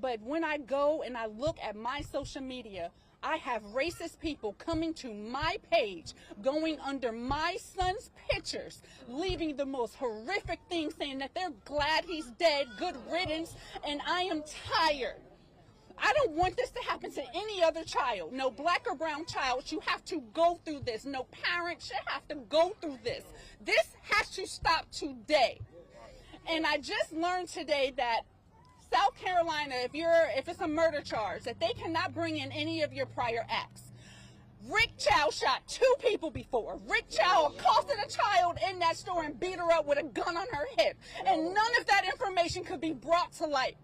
But when I go and I look at my social media, I have racist people coming to my page, going under my son's pictures, leaving the most horrific things, saying that they're glad he's dead, good riddance, and I am tired. I don't want this to happen to any other child. No black or brown child should have to go through this. No parent should have to go through this. This has to stop today. And I just learned today that South Carolina, if it's a murder charge, that they cannot bring in any of your prior acts. Rick Chow shot 2 people before. Rick Chow accosted a child in that store and beat her up with a gun on her hip. And none of that information could be brought to light.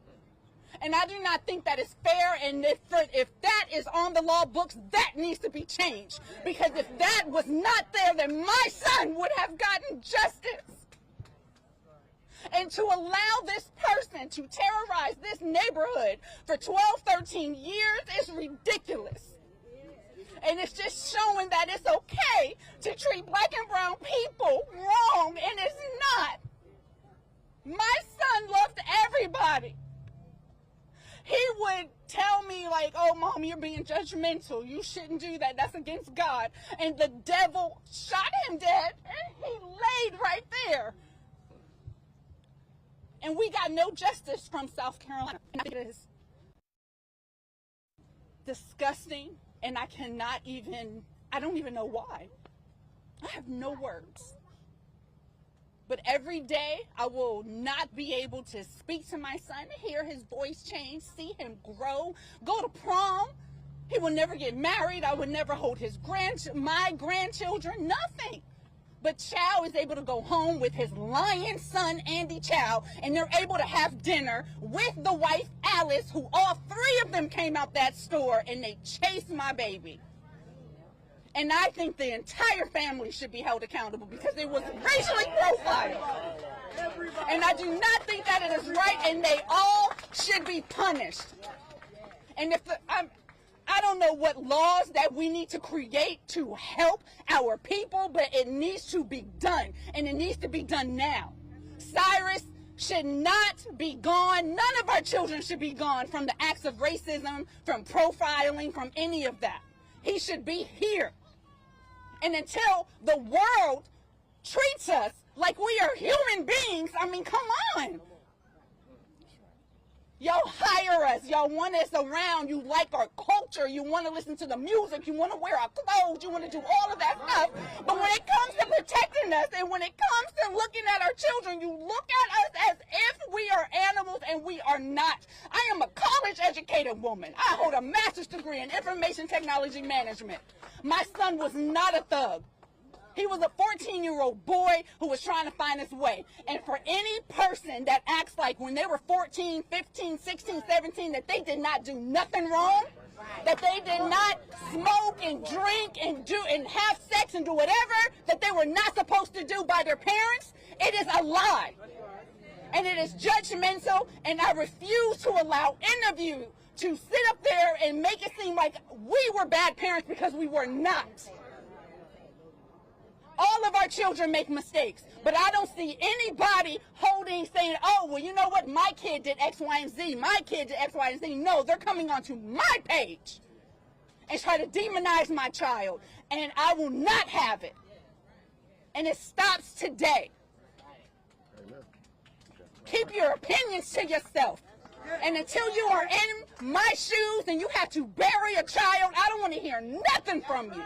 And I do not think that is fair, and if that is on the law books, that needs to be changed. Because if that was not there, then my son would have gotten justice. And to allow this person to terrorize this neighborhood for 12, 13 years is ridiculous. And it's just showing that it's okay to treat black and brown people wrong, and it's not. My son loved everybody. He would tell me like, oh, Mom, you're being judgmental. You shouldn't do that. That's against God. And the devil shot him dead, and he laid right there. And we got no justice from South Carolina. And I think it is disgusting, and I don't even know why. I have no words. But every day, I will not be able to speak to my son, hear his voice change, see him grow, go to prom. He will never get married. I would never hold my grandchildren, nothing. But Chow is able to go home with his lion son, Andy Chow, and they're able to have dinner with the wife, Alice, who all 3 of them came out that store, and they chased my baby. And I think the entire family should be held accountable because it was racially profiled. And I do not think that it is right, and they all should be punished. And I don't know what laws that we need to create to help our people, but it needs to be done, and it needs to be done now. Cyrus should not be gone. None of our children should be gone from the acts of racism, from profiling, from any of that. He should be here. And until the world treats us like we are human beings, I mean, come on. Y'all hire us. Y'all want us around. You like our culture. You want to listen to the music. You want to wear our clothes. You want to do all of that stuff. But when it comes to protecting us, and when it comes to looking at our children, you look at us as if we are animals, and we are not. I am a college-educated woman. I hold a master's degree in information technology management. My son was not a thug. He was a 14-year-old boy who was trying to find his way. And for any person that acts like when they were 14, 15, 16, 17, that they did not do nothing wrong, that they did not smoke and drink and have sex and do whatever that they were not supposed to do by their parents, it is a lie. And it is judgmental, and I refuse to allow any of you to sit up there and make it seem like we were bad parents, because we were not. All of our children make mistakes, but I don't see anybody saying, oh, well, you know what? My kid did X, Y, and Z. My kid did X, Y, and Z. No, they're coming onto my page and try to demonize my child, and I will not have it. And it stops today. Keep your opinions to yourself. And until you are in my shoes and you have to bury a child, I don't want to hear nothing from you.